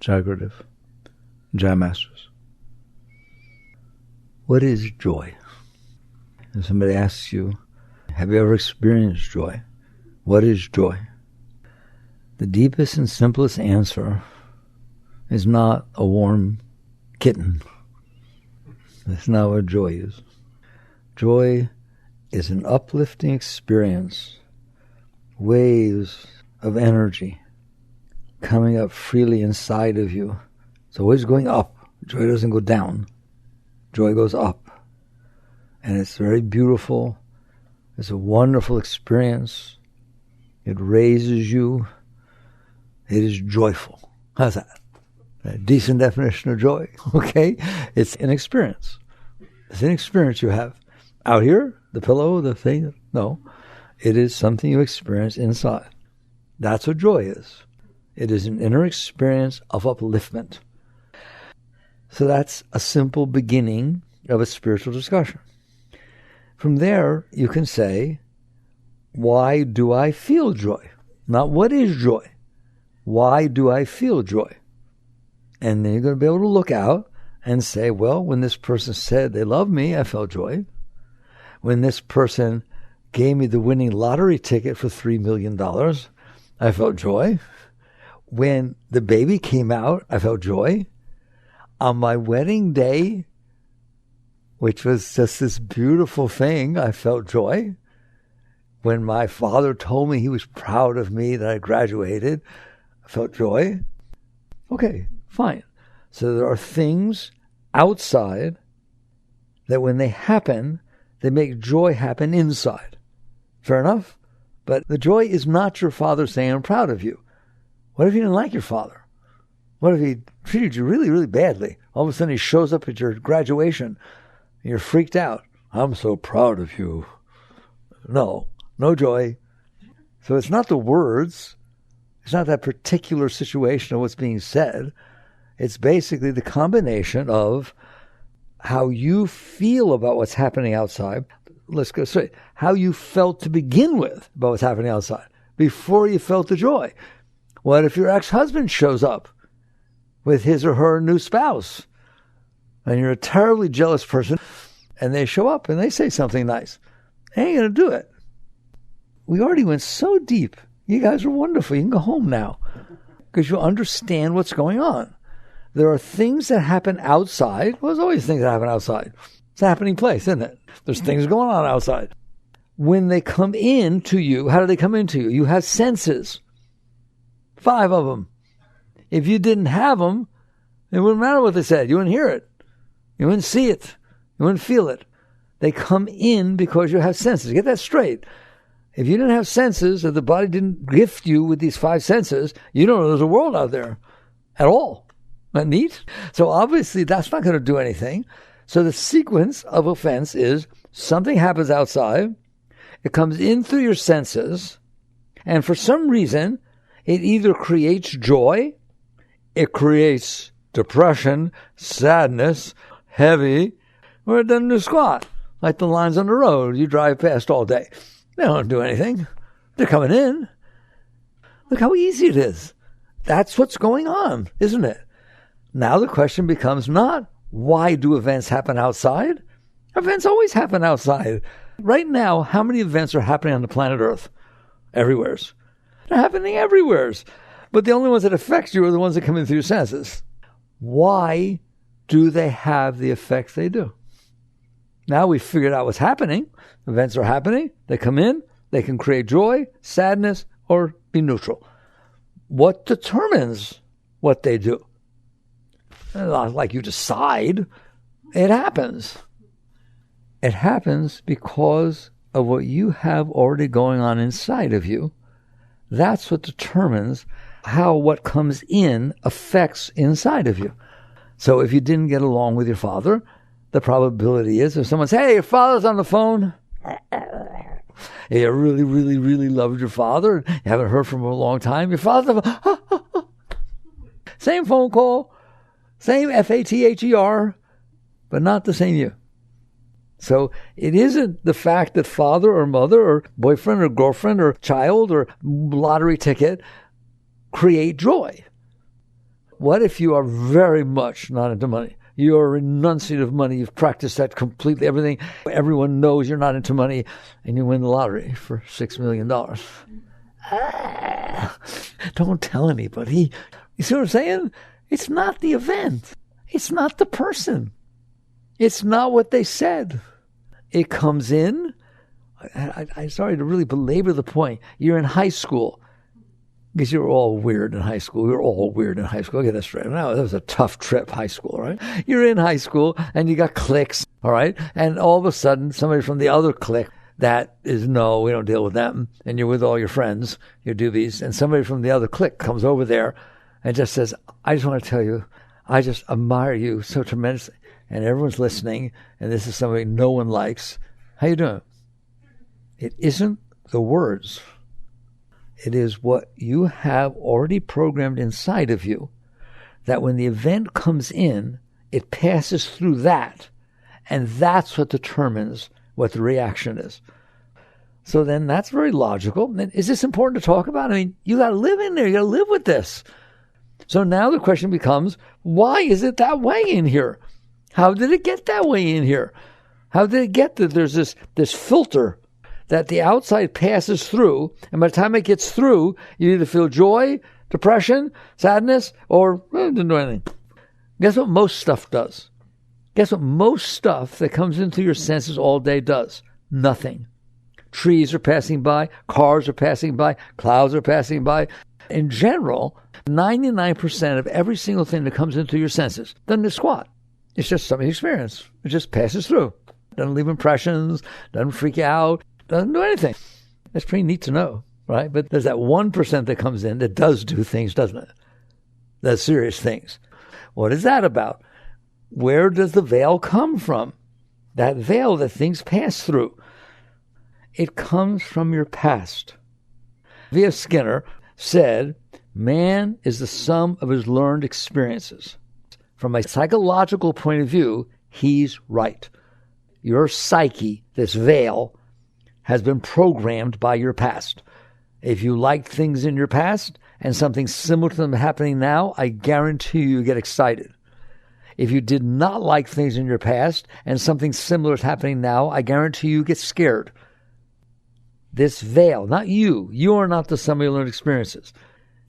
Jagrative. Jai Masters. What is joy? If somebody asks you, have you ever experienced joy? What is joy? The deepest and simplest answer is not a warm kitten. That's not what joy is. Joy is an uplifting experience, waves of energy coming up freely inside of you. It's always going up. Joy doesn't go down. Joy goes up. And it's very beautiful. It's a wonderful experience. It raises you. It is joyful. How's that? A decent definition of joy, okay? It's an experience. It's an experience you have. Out here, the pillow, the thing, no. It is something you experience inside. That's what joy is. It is an inner experience of upliftment. So that's a simple beginning of a spiritual discussion. From there, you can say, why do I feel joy? Not what is joy. Why do I feel joy? And then you're going to be able to look out and say, well, when this person said they love me, I felt joy. When this person gave me the winning lottery ticket for $3 million, I felt joy. When the baby came out, I felt joy. On my wedding day, which was just this beautiful thing, I felt joy. When my father told me he was proud of me that I graduated, I felt joy. Okay, fine. So there are things outside that when they happen, they make joy happen inside. Fair enough? But the joy is not your father saying, I'm proud of you. What if you didn't like your father? What if he treated you really, really badly? All of a sudden he shows up at your graduation and you're freaked out. I'm so proud of you. No joy. So it's not the words. It's not that particular situation of what's being said. It's basically the combination of how you feel about what's happening outside. Let's go straight. How you felt to begin with about what's happening outside before you felt the joy. What if your ex-husband shows up with his or her new spouse and you're a terribly jealous person and they show up and they say something nice? They ain't going to do it. We already went so deep. You guys are wonderful. You can go home now because you understand what's going on. There are things that happen outside. Well, there's always things that happen outside. It's a happening place, isn't it? There's things going on outside. When they come in to you, how do they come into you? You have senses. 5 of them. If you didn't have them, it wouldn't matter what they said. You wouldn't hear it. You wouldn't see it. You wouldn't feel it. They come in because you have senses. Get that straight. If you didn't have senses, if the body didn't gift you with these 5 senses, you don't know there's a world out there at all. Isn't that neat? So obviously that's not going to do anything. So the sequence of offense is something happens outside, it comes in through your senses, and for some reason, it either creates joy, it creates depression, sadness, heavy, or it doesn't do squat, like the lines on the road you drive past all day. They don't do anything. They're coming in. Look how easy it is. That's what's going on, isn't it? Now the question becomes not, why do events happen outside? Events always happen outside. Right now, how many events are happening on the planet Earth? Everywheres. They're happening everywheres. But the only ones that affect you are the ones that come in through your senses. Why do they have the effects they do? Now we've figured out what's happening. Events are happening. They come in. They can create joy, sadness, or be neutral. What determines what they do? Not like you decide. It happens. It happens because of what you have already going on inside of you. That's what determines how what comes in affects inside of you. So if you didn't get along with your father, the probability is if someone says, hey, your father's on the phone. You really, really, really loved your father. You haven't heard from him in a long time. Your father's on the phone. Same phone call. Same Father, but not the same you. So it isn't the fact that father or mother or boyfriend or girlfriend or child or lottery ticket create joy. What if you are very much not into money? You're a renunciate of money. You've practiced that completely. Everyone knows you're not into money, and you win the lottery for $6 million. Don't tell anybody. You see what I'm saying? It's not the event. It's not the person. It's not what they said. It comes in. I'm sorry to really belabor the point. You're in high school. Because you were all weird in high school. We were all weird in high school. I'll get that straight. Now, that was a tough trip, high school, right? You're in high school, and you got cliques, all right? And all of a sudden, somebody from the other clique that is, no, we don't deal with them, and you're with all your friends, your doobies, and somebody from the other clique comes over there and just says, I just want to tell you, I just admire you so tremendously. And everyone's listening, and this is somebody no one likes. How you doing? It isn't the words. It is what you have already programmed inside of you, that when the event comes in, it passes through that, and that's what determines what the reaction is. So then that's very logical. Is this important to talk about? I mean, you got to live in there. You got to live with this. So now the question becomes, why is it that way in here? How did it get that way in here? How did it get that there's this filter that the outside passes through, and by the time it gets through, you either feel joy, depression, sadness, or didn't do anything. Guess what most stuff does? Guess what most stuff that comes into your senses all day does? Nothing. Trees are passing by, cars are passing by, clouds are passing by. In general, 99% of every single thing that comes into your senses doesn't do squat. It's just something you experience. It just passes through. Doesn't leave impressions, doesn't freak you out, doesn't do anything. That's pretty neat to know, right? But there's that 1% that comes in that does do things, doesn't it? That's serious things. What is that about? Where does the veil come from? That veil that things pass through. It comes from your past. V.F. Skinner said, man is the sum of his learned experiences. From a psychological point of view, he's right. Your psyche, this veil, has been programmed by your past. If you liked things in your past and something similar to them happening now, I guarantee you get excited. If you did not like things in your past and something similar is happening now, I guarantee you get scared. This veil, not you. You are not the sum of your learned experiences.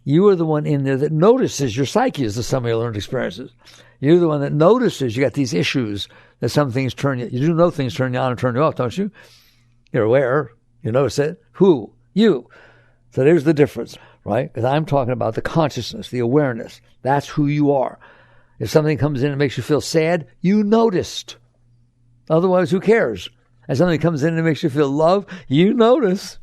You are the one in there that notices your psyche is the sum of your learned experiences. You're the one that notices you got these issues that some things turn you. You do know things turn you on and turn you off, don't you? You're aware. You notice it. Who? You. So there's the difference, right? Because I'm talking about the consciousness, the awareness. That's who you are. If something comes in and makes you feel sad, you noticed. Otherwise, who cares? If something comes in and makes you feel love, you notice.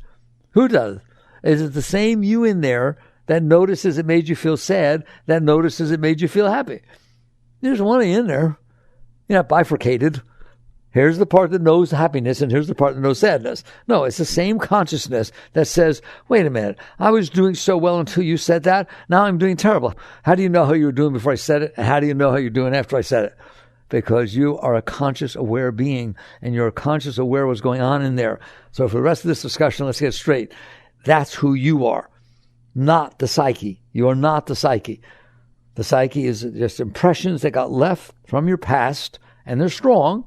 Who does? Is it the same you in there that notices it made you feel sad, that notices it made you feel happy? There's one in there. You're not bifurcated. Here's the part that knows happiness, and here's the part that knows sadness. No, it's the same consciousness that says, wait a minute, I was doing so well until you said that. Now I'm doing terrible. How do you know how you were doing before I said it? And how do you know how you're doing after I said it? Because you are a conscious, aware being, and you're conscious, aware of what's going on in there. So for the rest of this discussion, let's get straight. That's who you are, not the psyche. You are not the psyche. The psyche is just impressions that got left from your past, and they're strong.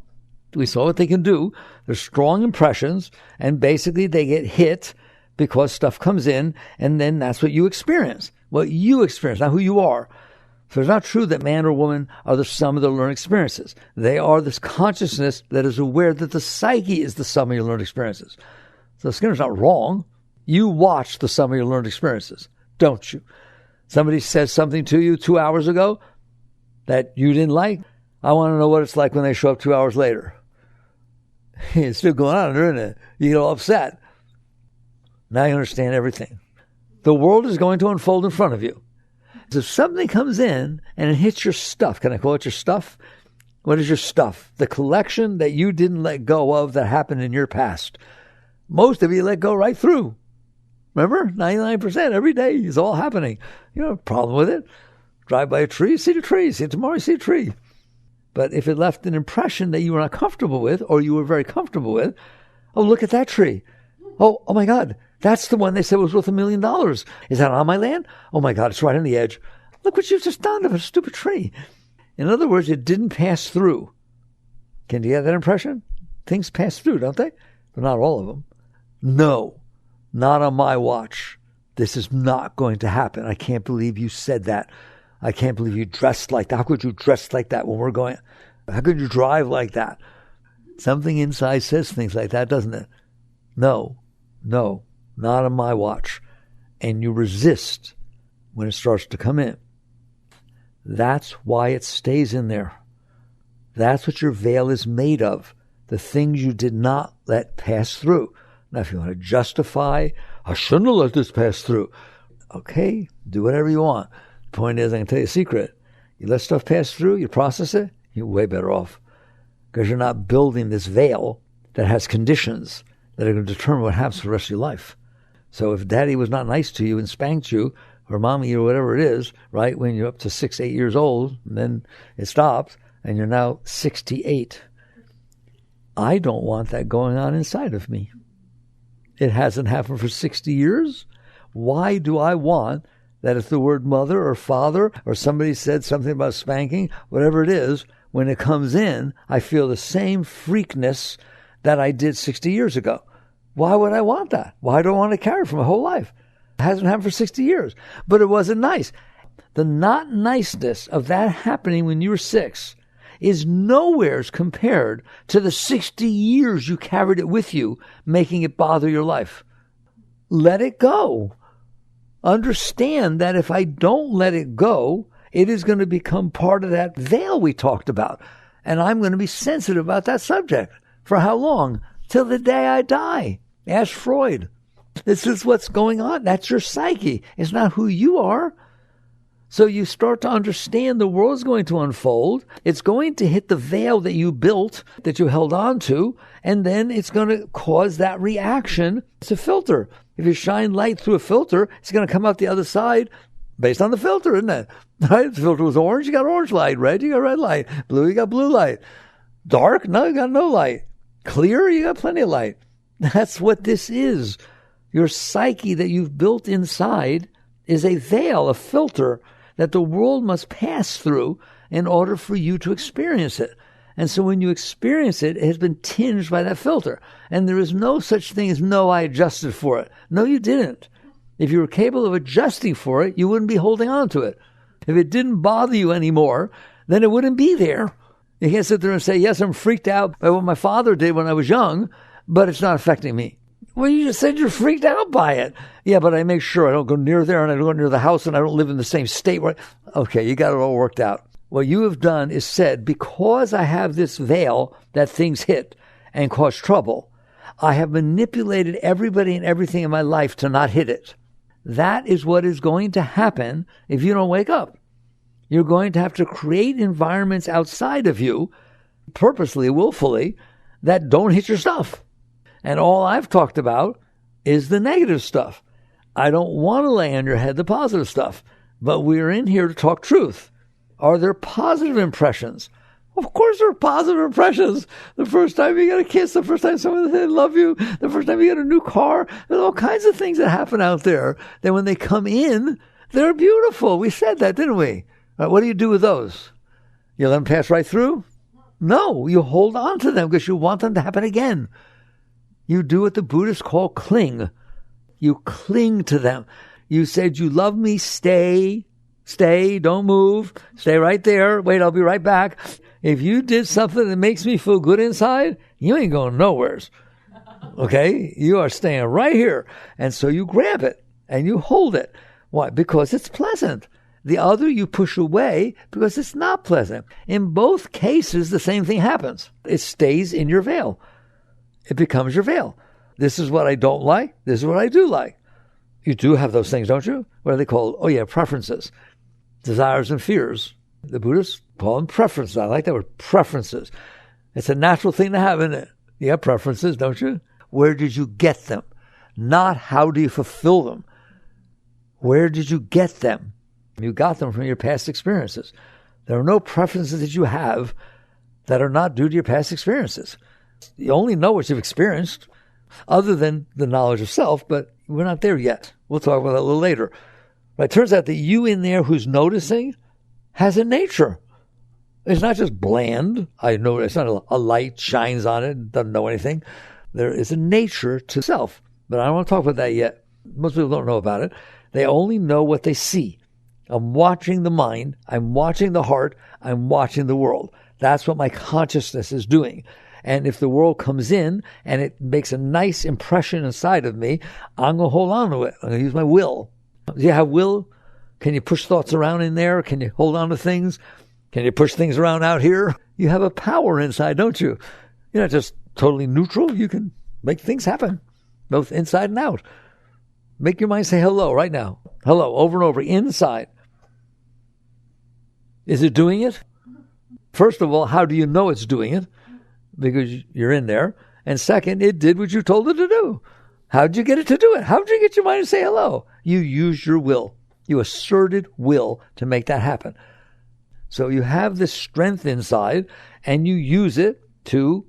We saw what they can do. They're strong impressions, and basically they get hit because stuff comes in, and then that's what you experience. What you experience, not who you are. So it's not true that man or woman are the sum of their learned experiences. They are this consciousness that is aware that the psyche is the sum of your learned experiences. So Skinner's not wrong. You watch the sum of your learned experiences, don't you? Somebody says something to you 2 hours ago that you didn't like. I want to know what it's like when they show up 2 hours later. It's still going on, isn't it? You get all upset. Now you understand everything. The world is going to unfold in front of you. So if something comes in and it hits your stuff, can I call it your stuff? What is your stuff? The collection that you didn't let go of that happened in your past. Most of you let go right through. Remember? 99% every day is all happening. You don't have a problem with it. Drive by a tree, see the tree. See it tomorrow, see a tree. But if it left an impression that you were not comfortable with, or you were very comfortable with, oh, look at that tree. Oh my God, that's the one they said was worth $1 million. Is that on my land? Oh my God, it's right on the edge. Look what you've just done to a stupid tree. In other words, it didn't pass through. Can you get that impression? Things pass through, don't they? But not all of them. No, not on my watch. This is not going to happen. I can't believe you said that. I can't believe you dressed like that. How could you dress like that when we're going? How could you drive like that? Something inside says things like that, doesn't it? No, not on my watch. And you resist when it starts to come in. That's why it stays in there. That's what your veil is made of. The things you did not let pass through. Now, if you want to justify, I shouldn't have let this pass through. Okay, do whatever you want. The point is, I can tell you a secret. You let stuff pass through, you process it, you're way better off. Because you're not building this veil that has conditions that are going to determine what happens for the rest of your life. So if daddy was not nice to you and spanked you, or mommy or whatever it is, right, when you're up to 6, 8 years old, and then it stops, and you're now 68, I don't want that going on inside of me. It hasn't happened for 60 years. Why do I want that if the word mother or father or somebody said something about spanking, whatever it is, when it comes in, I feel the same freakness that I did 60 years ago. Why would I want that? Why do I want to carry it for my whole life? It hasn't happened for 60 years. But it wasn't nice. The not niceness of that happening when you were 6 is nowheres compared to the 60 years you carried it with you, making it bother your life. Let it go. Understand that if I don't let it go, it is going to become part of that veil we talked about. And I'm going to be sensitive about that subject. For how long? Till the day I die. Ask Freud. This is what's going on. That's your psyche. It's not who you are. So you start to understand the world's going to unfold. It's going to hit the veil that you built, that you held on to, and then it's going to cause that reaction. It's a filter. If you shine light through a filter, it's going to come out the other side based on the filter, isn't it? Right? If the filter was orange, you got orange light. Red, you got red light. Blue, you got blue light. Dark, no, you got no light. Clear, you got plenty of light. That's what this is. Your psyche that you've built inside is a veil, a filter that the world must pass through in order for you to experience it. And so when you experience it, it has been tinged by that filter. And there is no such thing as, no, I adjusted for it. No, you didn't. If you were capable of adjusting for it, you wouldn't be holding on to it. If it didn't bother you anymore, then it wouldn't be there. You can't sit there and say, yes, I'm freaked out by what my father did when I was young, but it's not affecting me. Well, you just said you're freaked out by it. Yeah, but I make sure I don't go near there and I don't go near the house and I don't live in the same state. Okay, you got it all worked out. What you have done is said, because I have this veil that things hit and cause trouble, I have manipulated everybody and everything in my life to not hit it. That is what is going to happen if you don't wake up. You're going to have to create environments outside of you, purposely, willfully, that don't hit your stuff. And all I've talked about is the negative stuff. I don't want to lay on your head the positive stuff, but we're in here to talk truth. Are there positive impressions? Of course there are positive impressions. The first time you get a kiss, the first time someone says they love you, the first time you get a new car, there's all kinds of things that happen out there that when they come in, they're beautiful. We said that, didn't we? What do you do with those? You let them pass right through? No, you hold on to them because you want them to happen again. You do what the Buddhists call cling. You cling to them. You said, you love me, stay, don't move, stay right there, wait, I'll be right back. If you did something that makes me feel good inside, you ain't going nowheres. Okay? You are staying right here. And so you grab it and you hold it. Why? Because it's pleasant. The other you push away because it's not pleasant. In both cases, the same thing happens. It stays in your veil. It becomes your veil. This is what I don't like. This is what I do like. You do have those things, don't you? What are they called? Oh, yeah, preferences. Desires and fears. The Buddhists call them preferences. I like that word, preferences. It's a natural thing to have, isn't it? You have preferences, don't you? Where did you get them? Not how do you fulfill them. Where did you get them? You got them from your past experiences. There are no preferences that you have that are not due to your past experiences. You only know what you've experienced, other than the knowledge of self, but we're not there yet. We'll talk about that a little later. But it turns out that you in there who's noticing has a nature. It's not just bland. I know it's not a light shines on it, doesn't know anything. There is a nature to self. But I don't want to talk about that yet. Most people don't know about it. They only know what they see. I'm watching the mind. I'm watching the heart. I'm watching the world. That's what my consciousness is doing. And if the world comes in and it makes a nice impression inside of me, I'm going to hold on to it. I'm going to use my will. Do you have will? Can you push thoughts around in there? Can you hold on to things? Can you push things around out here? You have a power inside, don't you? You're not just totally neutral. You can make things happen, both inside and out. Make your mind say hello right now. Hello, over and over, inside. Is it doing it? First of all, how do you know it's doing it? Because you're in there. And second, it did what you told it to do. How'd you get it to do it? How'd you get your mind to say hello? You used your will. You asserted will to make that happen. So you have this strength inside, and you use it to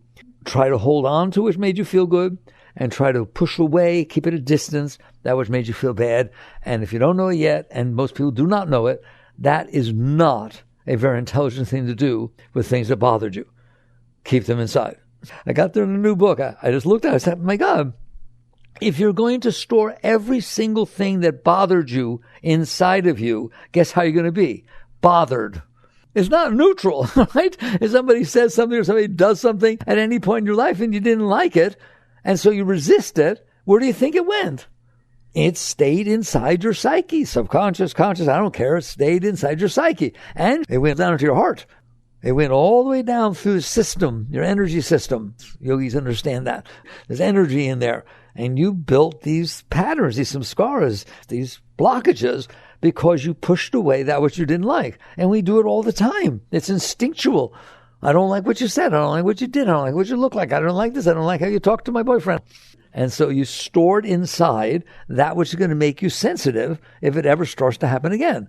try to hold on to which made you feel good, and try to push away, keep it at a distance, that which made you feel bad. And if you don't know it yet, and most people do not know it, that is not a very intelligent thing to do with things that bothered you. Keep them inside. I got there in a new book. I just looked at it. I said, my God, if you're going to store every single thing that bothered you inside of you, guess how you're going to be? Bothered. It's not neutral, right? If somebody says something or somebody does something at any point in your life and you didn't like it, and so you resist it, where do you think it went? It stayed inside your psyche, subconscious, conscious, I don't care. It stayed inside your psyche. And it went down into your heart. It went all the way down through the system, your energy system. Yogis understand that. There's energy in there. And you built these patterns, these samskaras, these blockages, because you pushed away that which you didn't like. And we do it all the time. It's instinctual. I don't like what you said. I don't like what you did. I don't like what you look like. I don't like this. I don't like how you talk to my boyfriend. And so you stored inside that which is going to make you sensitive if it ever starts to happen again.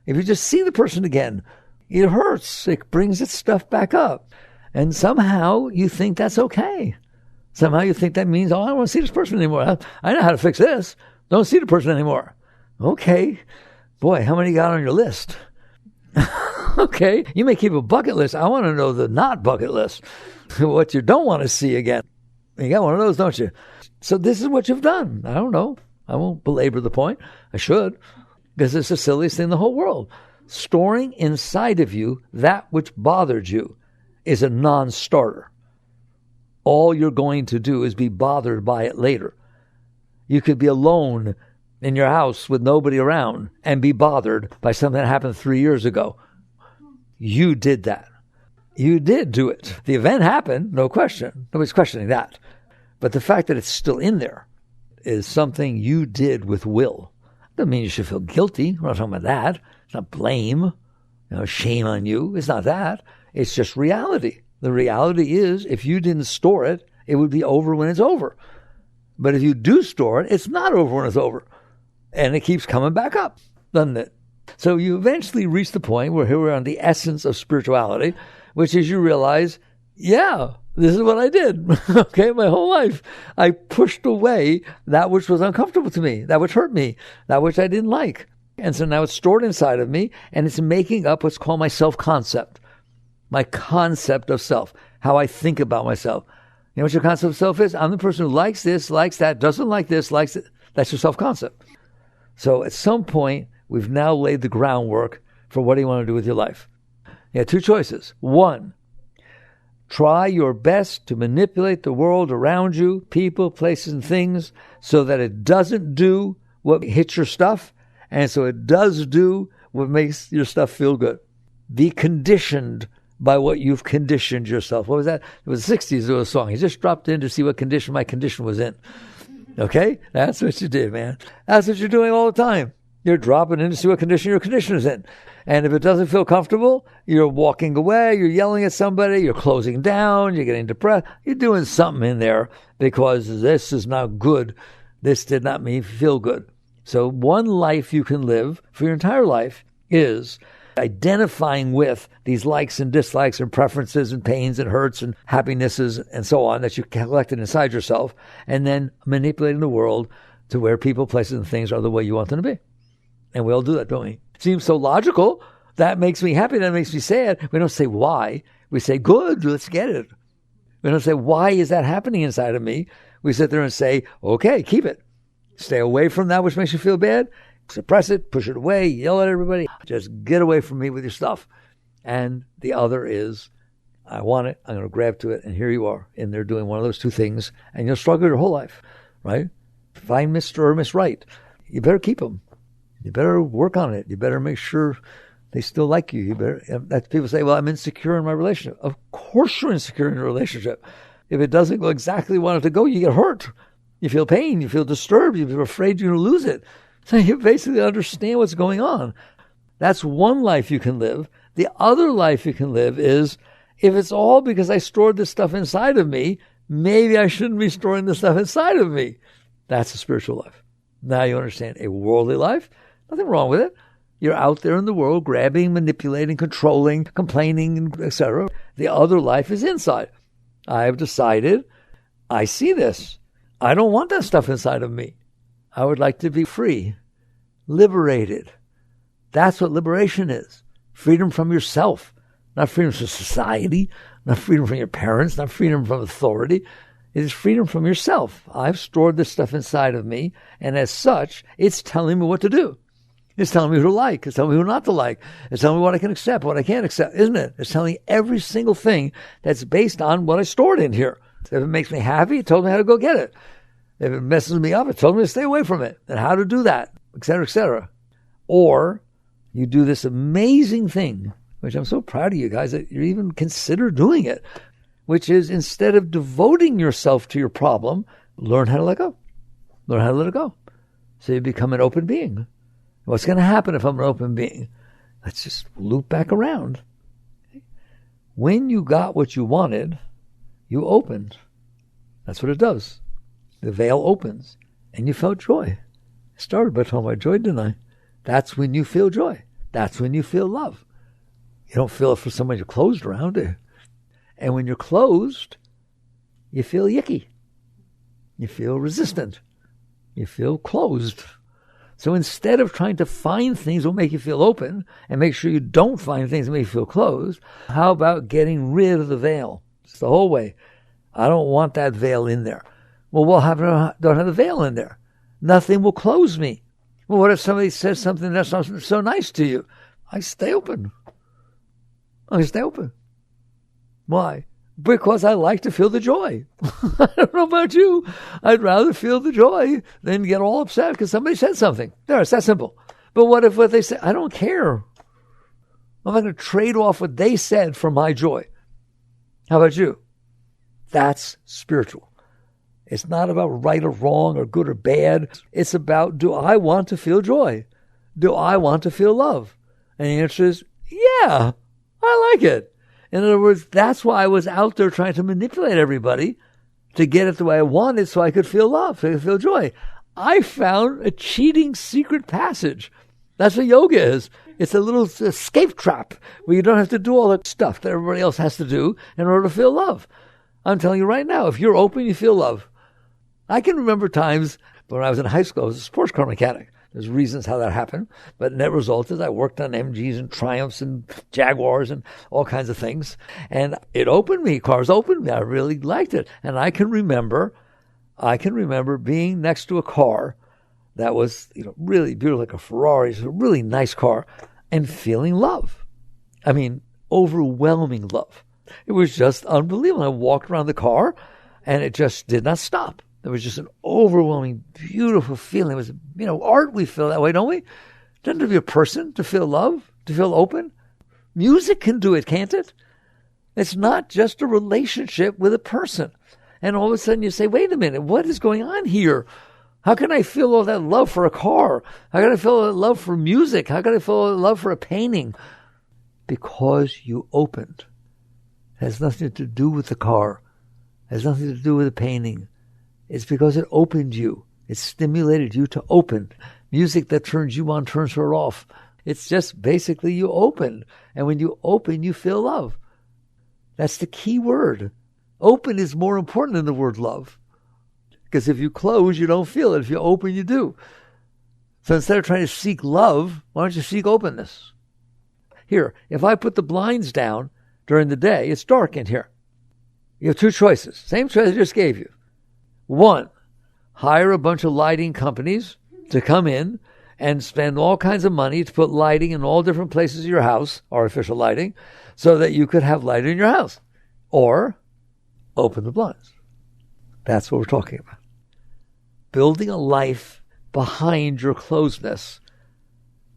If you just see the person again, it hurts. It brings its stuff back up. And somehow you think that's okay. Somehow you think that means, oh, I don't want to see this person anymore. I know how to fix this. Don't see the person anymore. Okay. Boy, how many got on your list? Okay. You may keep a bucket list. I want to know the not bucket list. What you don't want to see again. You got one of those, don't you? So this is what you've done. I don't know. I won't belabor the point. I should. Because it's the silliest thing in the whole world. Storing inside of you that which bothered you is a non-starter. All you're going to do is be bothered by it later. You could be alone in your house with nobody around and be bothered by something that happened 3 years ago. You did that. You did do it. The event happened, no question. Nobody's questioning that. But the fact that it's still in there is something you did with will. Doesn't mean you should feel guilty. We're not talking about that. It's not blame, shame on you. It's not that. It's just reality. The reality is, if you didn't store it, it would be over when it's over. But if you do store it, it's not over when it's over. And it keeps coming back up, doesn't it? So you eventually reach the point where here we're on the essence of spirituality, which is you realize, yeah, this is what I did, okay, my whole life. I pushed away that which was uncomfortable to me, that which hurt me, that which I didn't like. And so now it's stored inside of me, and it's making up what's called my self-concept, my concept of self, how I think about myself. You know what your concept of self is? I'm the person who likes this, likes that, doesn't like this, likes it. That's your self-concept. So at some point, we've now laid the groundwork for what do you want to do with your life. You have two choices. One, try your best to manipulate the world around you, people, places, and things, so that it doesn't do what hits your stuff, and so it does do what makes your stuff feel good. Be conditioned by what you've conditioned yourself. What was that? It was the 60s, there was a song. He just dropped in to see what condition my condition was in. Okay? That's what you did, man. That's what you're doing all the time. You're dropping in to see what condition your condition is in. And if it doesn't feel comfortable, you're walking away, you're yelling at somebody, you're closing down, you're getting depressed. You're doing something in there because this is not good. This did not make me feel good. So one life you can live for your entire life is identifying with these likes and dislikes and preferences and pains and hurts and happinesses and so on that you collected inside yourself, and then manipulating the world to where people, places, and things are the way you want them to be. And we all do that, don't we? It seems so logical. That makes me happy. That makes me sad. We don't say why. We say, good, let's get it. We don't say, why is that happening inside of me? We sit there and say, okay, keep it. Stay away from that which makes you feel bad. Suppress it, push it away, yell at everybody. Just get away from me with your stuff. And the other is, I want it, I'm going to grab to it, and here you are in there doing one of those two things, and you'll struggle your whole life, right? Find Mr. or Miss Right. You better keep them. You better work on it. You better make sure they still like you. You better. People say, well, I'm insecure in my relationship. Of course you're insecure in your relationship. If it doesn't go exactly you want it to go, you get hurt. You feel pain. You feel disturbed. You're afraid you're going to lose it. So you basically understand what's going on. That's one life you can live. The other life you can live is, if it's all because I stored this stuff inside of me, maybe I shouldn't be storing this stuff inside of me. That's a spiritual life. Now you understand a worldly life. Nothing wrong with it. You're out there in the world grabbing, manipulating, controlling, complaining, etc. The other life is inside. I have decided, I see this. I don't want that stuff inside of me. I would like to be free, liberated. That's what liberation is. Freedom from yourself. Not freedom from society, not freedom from your parents, not freedom from authority. It is freedom from yourself. I've stored this stuff inside of me, and as such, it's telling me what to do. It's telling me who to like. It's telling me who not to like. It's telling me what I can accept, what I can't accept, isn't it? It's telling me every single thing that's based on what I stored in here. If it makes me happy, it told me how to go get it. If it messes me up, it told me to stay away from it and how to do that, etc., etc. Or you do this amazing thing, which I'm so proud of you guys that you even consider doing it, which is, instead of devoting yourself to your problem, learn how to let go. Learn how to let it go. So you become an open being. What's going to happen if I'm an open being? Let's just loop back around. When you got what you wanted, you opened. That's what it does. The veil opens, and you felt joy. I started by talking about joy, didn't I? That's when you feel joy. That's when you feel love. You don't feel it for someone you're closed around, do you? And when you're closed, you feel yicky. You feel resistant. You feel closed. So instead of trying to find things that will make you feel open and make sure you don't find things that make you feel closed, how about getting rid of the veil? It's the whole way. I don't want that veil in there. Well, don't have the veil in there. Nothing will close me. Well, what if somebody says something that's not so nice to you? I stay open. I stay open. Why? Because I like to feel the joy. I don't know about you. I'd rather feel the joy than get all upset because somebody said something. There, it's that simple. But what if what they say, I don't care. I'm not going to trade off what they said for my joy. How about you? That's spiritual. It's not about right or wrong or good or bad. It's about, do I want to feel joy? Do I want to feel love? And the answer is, yeah, I like it. In other words, that's why I was out there trying to manipulate everybody to get it the way I wanted so I could feel love, so I could feel joy. I found a cheating secret passage. That's what yoga is. It's a little escape trap where you don't have to do all that stuff that everybody else has to do in order to feel love. I'm telling you right now, if you're open, you feel love. I can remember times when I was in high school, I was a sports car mechanic. There's reasons how that happened, but net result is I worked on MGs and Triumphs and Jaguars and all kinds of things. And it opened me. Cars opened me. I really liked it. And I can remember being next to a car that was, really beautiful, like a Ferrari. It's a really nice car, and feeling love. I mean, overwhelming love. It was just unbelievable. I walked around the car, and it just did not stop. There was just an overwhelming, beautiful feeling. It was, art, we feel that way, don't we? Doesn't it have to be a person to feel love, to feel open? Music can do it, can't it? It's not just a relationship with a person. And all of a sudden you say, wait a minute, what is going on here? How can I feel all that love for a car? How can I feel all that love for music? How can I feel all that love for a painting? Because you opened. It has nothing to do with the car. It has nothing to do with the painting. It's because it opened you. It stimulated you to open. Music that turns you on turns her off. It's just basically you open. And when you open, you feel love. That's the key word. Open is more important than the word love. Because if you close, you don't feel it. If you open, you do. So instead of trying to seek love, why don't you seek openness? Here, if I put the blinds down during the day, it's dark in here. You have two choices. Same choice I just gave you. One, hire a bunch of lighting companies to come in and spend all kinds of money to put lighting in all different places of your house, artificial lighting, so that you could have light in your house. Or open the blinds. That's what we're talking about. Building a life behind your closedness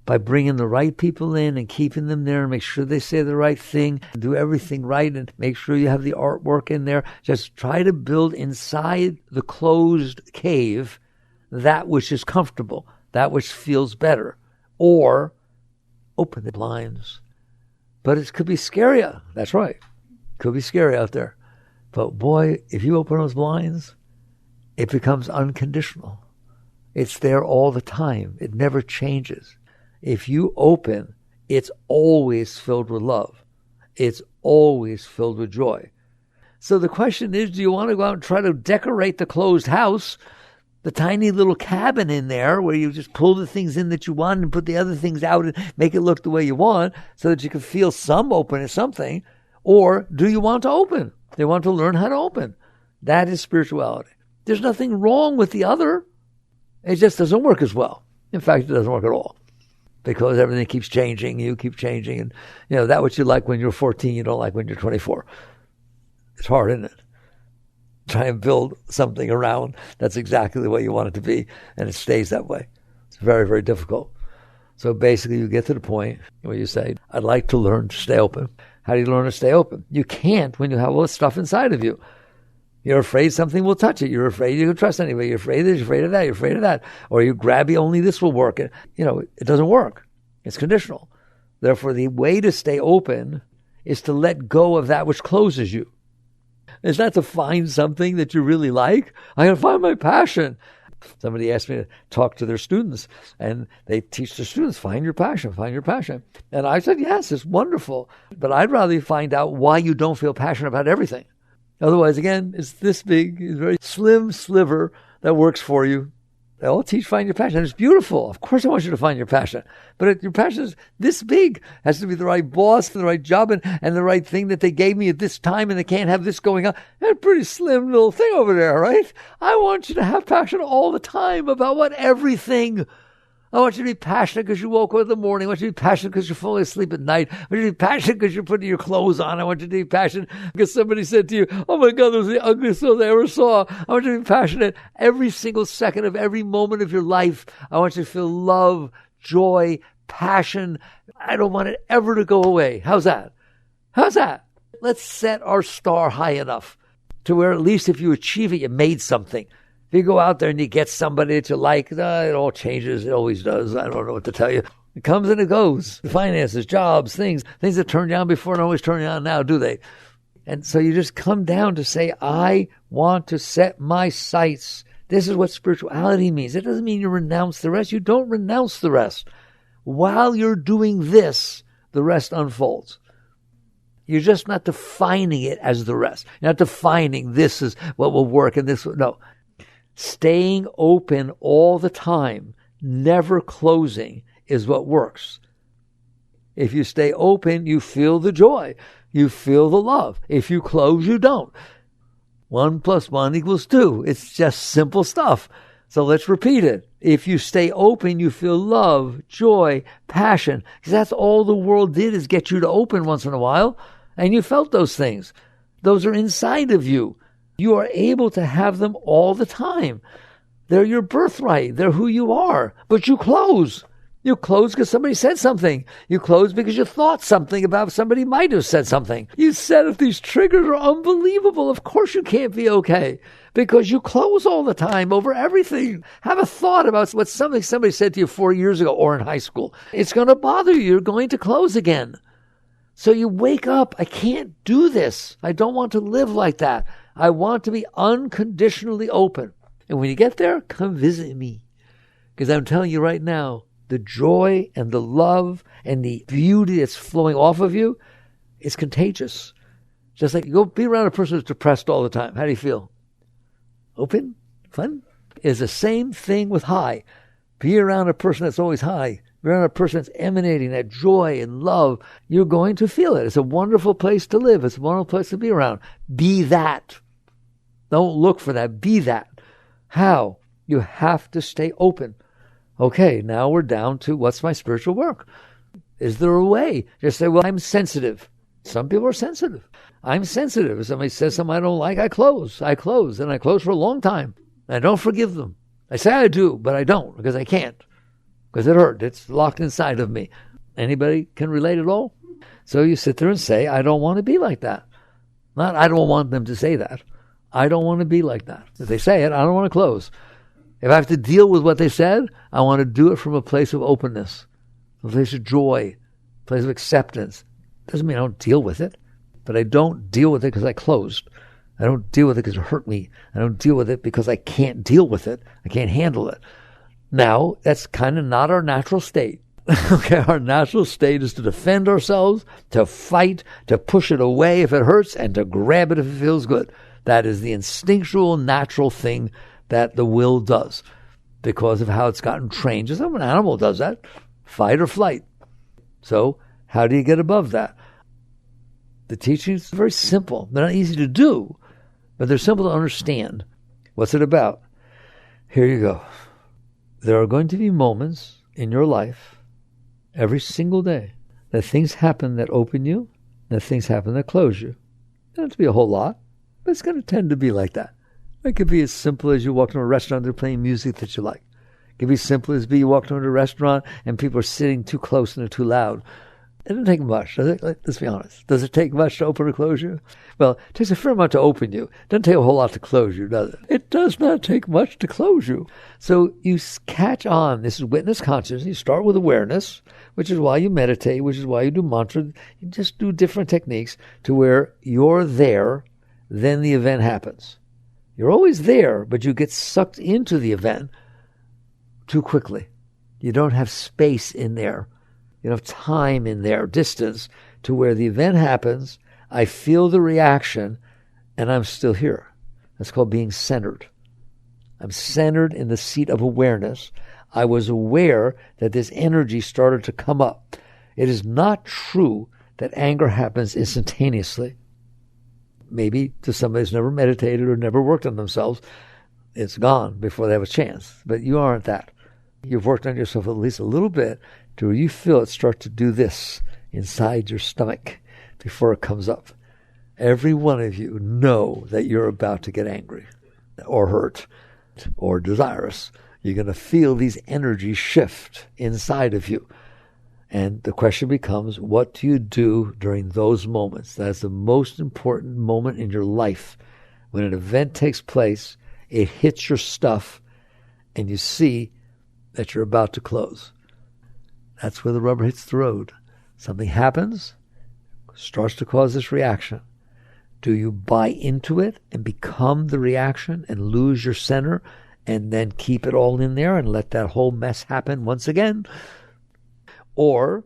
by bringing the right people in and keeping them there and make sure they say the right thing, do everything right and make sure you have the artwork in there. Just try to build inside the closed cave that which is comfortable, that which feels better. Or open the blinds. But it could be scary. That's right. It could be scary out there. But boy, if you open those blinds, it becomes unconditional. It's there all the time. It never changes. If you open, it's always filled with love. It's always filled with joy. So the question is, do you want to go out and try to decorate the closed house, the tiny little cabin in there where you just pull the things in that you want and put the other things out and make it look the way you want so that you can feel some openness, something? Or do you want to open? They want to learn how to open. That is spirituality. There's nothing wrong with the other. It just doesn't work as well. In fact, it doesn't work at all. Because everything keeps changing, you keep changing. And, that what you like when you're 14, you don't like when you're 24. It's hard, isn't it? Try and build something around that's exactly the way you want it to be, and it stays that way. It's very, very difficult. So basically, you get to the point where you say, I'd like to learn to stay open. How do you learn to stay open? You can't when you have all this stuff inside of you. You're afraid something will touch it. You're afraid you can trust anybody. You're afraid of this, you're afraid of that, you're afraid of that. Or you grab only this will work. It doesn't work. It's conditional. Therefore, the way to stay open is to let go of that which closes you. It's not to find something that you really like. I got to find my passion. Somebody asked me to talk to their students, and they teach their students, find your passion, find your passion. And I said, yes, it's wonderful. But I'd rather find out why you don't feel passionate about everything. Otherwise, again, it's this big, it's a very slim sliver that works for you. They all teach find your passion. It's beautiful. Of course I want you to find your passion. But if your passion is this big, it has to be the right boss for the right job and the right thing that they gave me at this time, and they can't have this going on. That's a pretty slim little thing over there, right? I want you to have passion all the time about everything. I want you to be passionate because you woke up in the morning. I want you to be passionate because you're falling asleep at night. I want you to be passionate because you're putting your clothes on. I want you to be passionate because somebody said to you, oh my God, that was the ugliest thing I ever saw. I want you to be passionate every single second of every moment of your life. I want you to feel love, joy, passion. I don't want it ever to go away. How's that? How's that? Let's set our star high enough to where at least if you achieve it, you made something. If you go out there and you get somebody that you like, it all changes. It always does. I don't know what to tell you. It comes and it goes. Finances, jobs, things that turn down before don't always turn down now, do they? And so you just come down to say, I want to set my sights. This is what spirituality means. It doesn't mean you renounce the rest. You don't renounce the rest. While you're doing this, the rest unfolds. You're just not defining it as the rest. You're not defining this is what will work and this. No. Staying open all the time, never closing, is what works. If you stay open, you feel the joy. You feel the love. If you close, you don't. 1 + 1 = 2. It's just simple stuff. So let's repeat it. If you stay open, you feel love, joy, passion. Because that's all the world did is get you to open once in a while. And you felt those things. Those are inside of you. You are able to have them all the time. They're your birthright. They're who you are. But you close. You close because somebody said something. You close because you thought something about somebody might have said something. You said if these triggers are unbelievable, of course you can't be okay. Because you close all the time over everything. Have a thought about what somebody said to you 4 years ago or in high school. It's going to bother you. You're going to close again. So you wake up. I can't do this. I don't want to live like that. I want to be unconditionally open. And when you get there, come visit me. Because I'm telling you right now, the joy and the love and the beauty that's flowing off of you is contagious. Just like you go be around a person who's depressed all the time. How do you feel? Open? Fun? It's the same thing with high. Be around a person that's always high. Be around a person that's emanating that joy and love. You're going to feel it. It's a wonderful place to live. It's a wonderful place to be around. Be that. Don't look for that. Be that. How? You have to stay open. Okay, now we're down to what's my spiritual work? Is there a way? Just say, well, I'm sensitive. Some people are sensitive. I'm sensitive. If somebody says something I don't like, I close. And I close for a long time. I don't forgive them. I say I do, but I don't because I can't. Because it hurt. It's locked inside of me. Anybody can relate at all? So you sit there and say, I don't want to be like that. Not I don't want them to say that. I don't want to be like that. If they say it, I don't want to close. If I have to deal with what they said, I want to do it from a place of openness, a place of joy, a place of acceptance. Doesn't mean I don't deal with it, but I don't deal with it because I closed. I don't deal with it because it hurt me. I don't deal with it because I can't deal with it. I can't handle it. Now, that's kind of not our natural state. Okay, our natural state is to defend ourselves, to fight, to push it away if it hurts, and to grab it if it feels good. That is the instinctual, natural thing that the will does because of how it's gotten trained. Just how an animal does that, fight or flight. So how do you get above that? The teachings are very simple. They're not easy to do, but they're simple to understand. What's it about? Here you go. There are going to be moments in your life, every single day, that things happen that open you, that things happen that close you. Doesn't have to be a whole lot, but it's going to tend to be like that. It could be as simple as you walk into a restaurant, they're playing music that you like. It could be simple as you walk into a restaurant and people are sitting too close and they're too loud. It doesn't take much, does it? Let's be honest. Does it take much to open or close you? Well, it takes a fair amount to open you. It doesn't take a whole lot to close you, does it? It does not take much to close you. So you catch on. This is witness consciousness. You start with awareness, which is why you meditate, which is why you do mantra. You just do different techniques to where you're there, then the event happens. You're always there, but you get sucked into the event too quickly. You don't have space in there. You don't have time in there, distance, to where the event happens, I feel the reaction, and I'm still here. That's called being centered. I'm centered in the seat of awareness. I was aware that this energy started to come up. It is not true that anger happens instantaneously. Maybe to somebody who's never meditated or never worked on themselves, it's gone before they have a chance. But you aren't that. You've worked on yourself at least a little bit to where you feel it start to do this inside your stomach before it comes up. Every one of you know that you're about to get angry or hurt or desirous. You're going to feel these energies shift inside of you. And the question becomes, what do you do during those moments? That's the most important moment in your life. When an event takes place, it hits your stuff, and you see that you're about to close. That's where the rubber hits the road. Something happens, starts to cause this reaction. Do you buy into it and become the reaction and lose your center and then keep it all in there and let that whole mess happen once again? Or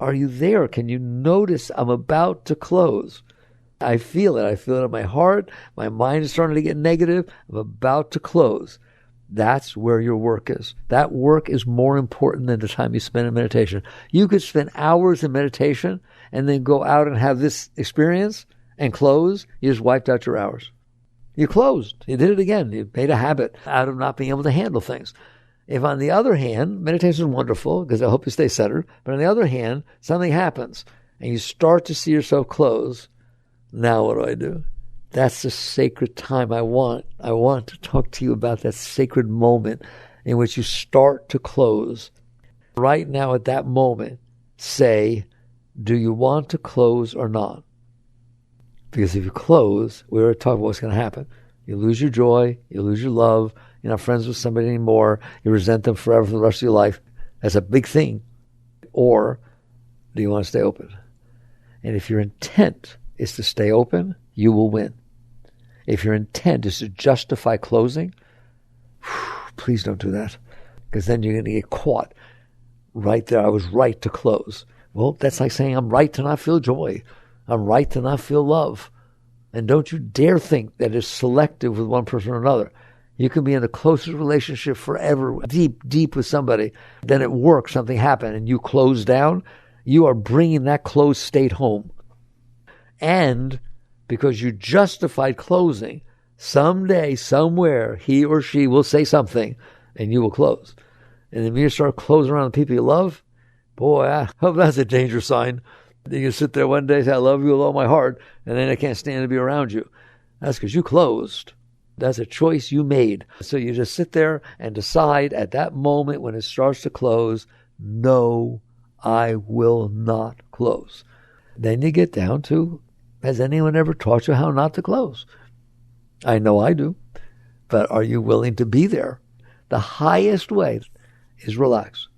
are you there? Can you notice I'm about to close? I feel it. I feel it in my heart. My mind is starting to get negative. I'm about to close. That's where your work is. That work is more important than the time you spend in meditation. You could spend hours in meditation and then go out and have this experience and close. You just wiped out your hours. You closed. You did it again. You made a habit out of not being able to handle things. If on the other hand, meditation is wonderful because I hope you stay centered, but on the other hand, something happens and you start to see yourself close. Now what do? That's the sacred time I want. I want to talk to you about that sacred moment in which you start to close. Right now at that moment, say, do you want to close or not? Because if you close, we already talked about what's going to happen. You lose your joy, you lose your love, you're not friends with somebody anymore, you resent them forever for the rest of your life. That's a big thing. Or do you want to stay open? And if your intent is to stay open, you will win. If your intent is to justify closing, please don't do that, because then you're going to get caught right there. I was right to close. Well, that's like saying I'm right to not feel joy. I'm right to not feel love. And don't you dare think that it's selective with one person or another, You can be in the closest relationship forever, deep, deep with somebody. Then at work, something happened and you close down. You are bringing that closed state home. And because you justified closing, someday, somewhere, he or she will say something and you will close. And then you start closing around the people you love, boy, I hope that's a danger sign. You can sit there one day and say, I love you with all my heart, and then I can't stand to be around you. That's because you closed. That's a choice you made. So you just sit there and decide at that moment when it starts to close, no, I will not close. Then you get down to, has anyone ever taught you how not to close? I know I do. But are you willing to be there? The highest way is relax.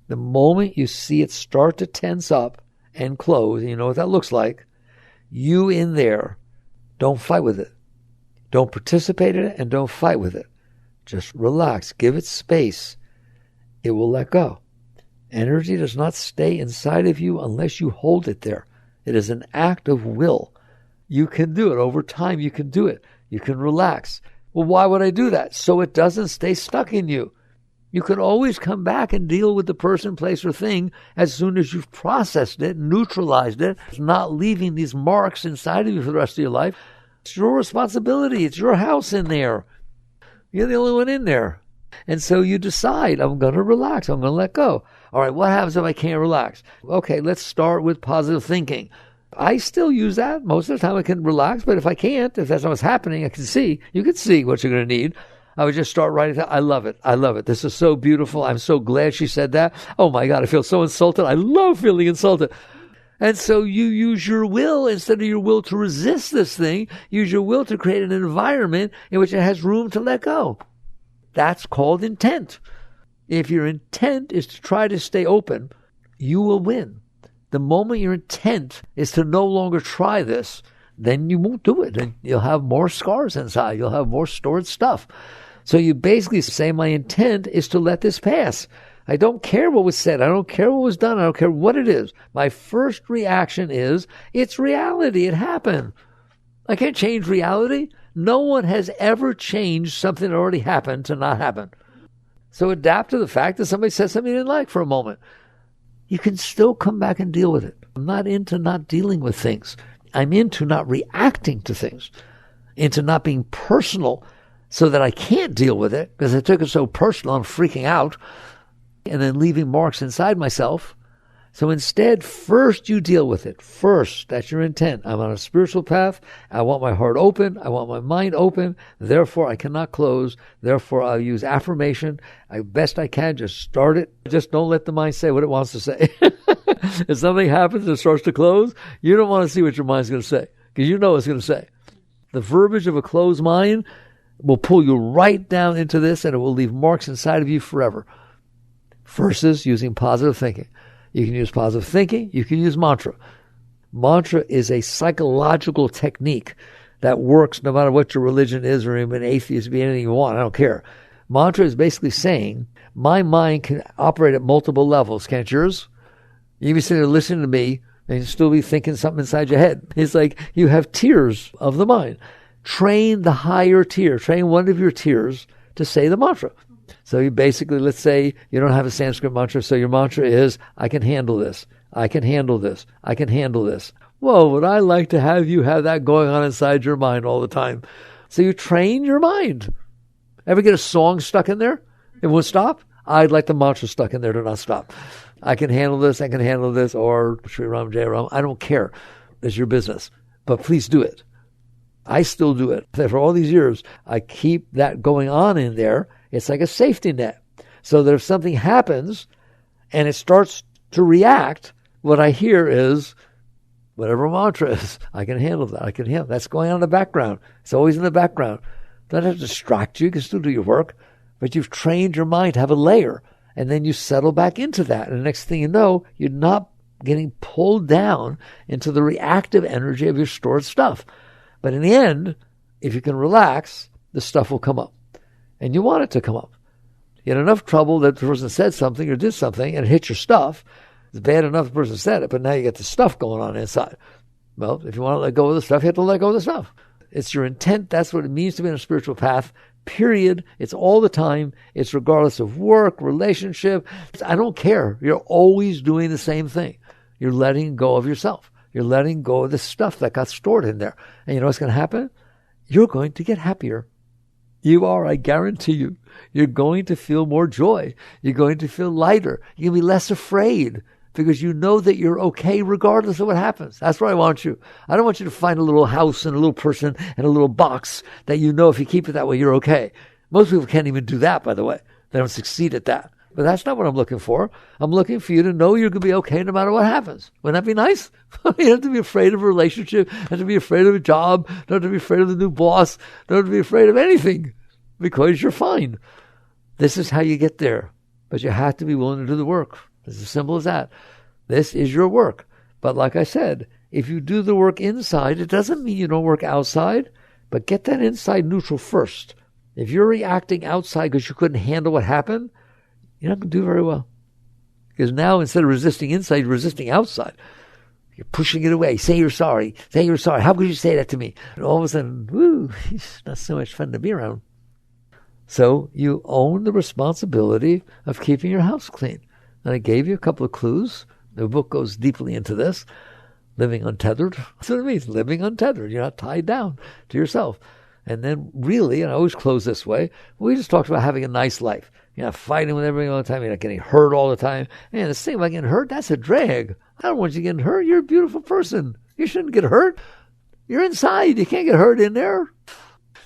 The moment you see it start to tense up and close, and you know what that looks like, you in there, don't fight with it. Don't participate in it and don't fight with it. Just relax. Give it space. It will let go. Energy does not stay inside of you unless you hold it there. It is an act of will. You can do it. Over time, you can do it. You can relax. Well, why would I do that? So it doesn't stay stuck in you. You can always come back and deal with the person, place, or thing as soon as you've processed it, neutralized it. It's not leaving these marks inside of you for the rest of your life. It's your responsibility. It's your house in there. You're the only one in there. And so you decide, I'm going to relax. I'm going to let go. All right, what happens if I can't relax? Okay, let's start with positive thinking. I still use that. Most of the time I can relax, but if I can't, if that's not what's happening, I can see. You can see what you're going to need. I would just start writing that. I love it. I love it. This is so beautiful. I'm so glad she said that. Oh my God, I feel so insulted. I love feeling insulted. And so you use your will instead of your will to resist this thing. Use your will to create an environment in which it has room to let go. That's called intent. If your intent is to try to stay open, you will win. The moment your intent is to no longer try this, then you won't do it. And you'll have more scars inside. You'll have more stored stuff. So you basically say, my intent is to let this pass. I don't care what was said. I don't care what was done. I don't care what it is. My first reaction is, it's reality. It happened. I can't change reality. No one has ever changed something that already happened to not happen. So adapt to the fact that somebody said something you didn't like for a moment. You can still come back and deal with it. I'm not into not dealing with things. I'm into not reacting to things, into not being personal so that I can't deal with it because I took it so personal, I'm freaking out, and then leaving marks inside myself. So instead, first you deal with it. First, that's your intent. I'm on a spiritual path. I want my heart open. I want my mind open. Therefore, I cannot close. Therefore, I'll use affirmation. Best I can, just start it. Just don't let the mind say what it wants to say. If something happens and it starts to close, you don't want to see what your mind's going to say because you know what it's going to say. The verbiage of a closed mind will pull you right down into this and it will leave marks inside of you forever. Versus using positive thinking. You can use positive thinking. You can use mantra. Mantra is a psychological technique that works no matter what your religion is or even atheist, be anything you want. I don't care. Mantra is basically saying, my mind can operate at multiple levels. Can't yours? You can be sitting there listening to me and still be thinking something inside your head. It's like you have tiers of the mind. Train the higher tier. Train one of your tiers to say the mantra. So you basically, let's say you don't have a Sanskrit mantra, so your mantra is, I can handle this. I can handle this. I can handle this. Whoa, would I like to have you have that going on inside your mind all the time? So you train your mind. Ever get a song stuck in there? It won't stop? I'd like the mantra stuck in there to not stop. I can handle this. I can handle this. Or Sri Ram Jai Ram. I don't care. It's your business. But please do it. I still do it. For all these years, I keep that going on in there. It's like a safety net. So that if something happens and it starts to react, what I hear is whatever mantra is. I can handle that. I can handle that. That's going on in the background. It's always in the background. Don't have to distract you. You can still do your work. But you've trained your mind to have a layer. And then you settle back into that. And the next thing you know, you're not getting pulled down into the reactive energy of your stored stuff. But in the end, if you can relax, the stuff will come up. And you want it to come up. You had enough trouble that the person said something or did something and it hit your stuff. It's bad enough the person said it, but now you got the stuff going on inside. Well, if you want to let go of the stuff, you have to let go of the stuff. It's your intent. That's what it means to be on a spiritual path. period. It's all the time. It's regardless of work, relationship. I don't care. You're always doing the same thing. You're letting go of yourself. You're letting go of the stuff that got stored in there. And you know what's going to happen? You're going to get happier. You are, I guarantee you. You're going to feel more joy. You're going to feel lighter. You're going to be less afraid because you know that you're okay regardless of what happens. That's where I want you. I don't want you to find a little house and a little person and a little box that you know if you keep it that way, you're okay. Most people can't even do that, by the way. They don't succeed at that. But that's not what I'm looking for. I'm looking for you to know you're going to be okay no matter what happens. Wouldn't that be nice? You don't have to be afraid of a relationship. You don't have to be afraid of a job. You don't have to be afraid of the new boss. You don't have to be afraid of anything because you're fine. This is how you get there. But you have to be willing to do the work. It's as simple as that. This is your work. But like I said, if you do the work inside, it doesn't mean you don't work outside, but get that inside neutral first. If you're reacting outside because you couldn't handle what happened, you're not going to do very well. Because now instead of resisting inside, you're resisting outside. You're pushing it away. Say you're sorry. Say you're sorry. How could you say that to me? And all of a sudden, woo, it's not so much fun to be around. So you own the responsibility of keeping your house clean. And I gave you a couple of clues. The book goes deeply into this. Living untethered. That's what it means. Living untethered. You're not tied down to yourself. And then really, and I always close this way, we just talked about having a nice life. You're not fighting with everybody all the time. You're not getting hurt all the time. And this thing about getting hurt, that's a drag. I don't want you getting hurt. You're a beautiful person. You shouldn't get hurt. You're inside. You can't get hurt in there.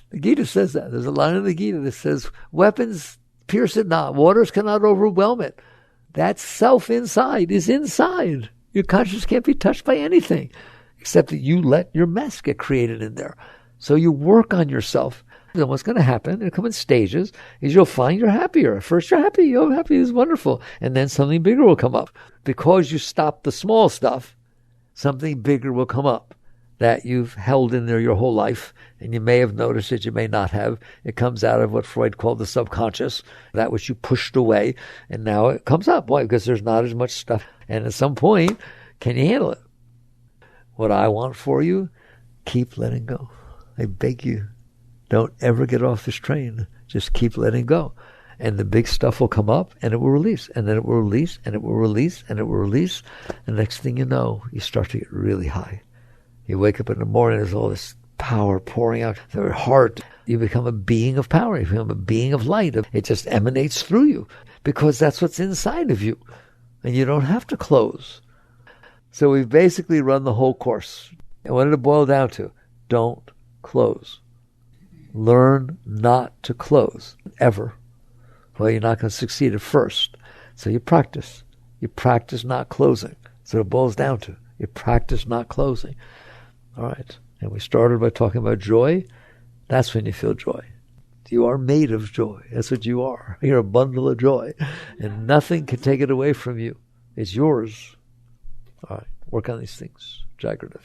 The Gita says that. There's a line in the Gita that says, weapons pierce it not. Waters cannot overwhelm it. That self inside is inside. Your conscience can't be touched by anything except that you let your mess get created in there. So you work on yourself. Then what's going to happen, it'll come in stages, is you'll find you're happier. At first you're happy, you're happy, it's wonderful. And then something bigger will come up. Because you stop the small stuff, something bigger will come up that you've held in there your whole life. And you may have noticed it, you may not have. It comes out of what Freud called the subconscious, that which you pushed away. And now it comes up. Why? Because there's not as much stuff. And at some point, can you handle it? What I want for you, keep letting go. I beg you. Don't ever get off this train. Just keep letting go. And the big stuff will come up and it will release. And then it will release and it will release and it will release. And the next thing you know, you start to get really high. You wake up in the morning, there's all this power pouring out of your heart. You become a being of power. You become a being of light. It just emanates through you because that's what's inside of you. And you don't have to close. So we've basically run the whole course. And what did it boil down to? Don't close. Learn not to close, ever. Well, you're not going to succeed at first. So you practice. You practice not closing. So it boils down to, you practice not closing. All right. And we started by talking about joy. That's when you feel joy. You are made of joy. That's what you are. You're a bundle of joy. And nothing can take it away from you. It's yours. All right. Work on these things. Jagradav.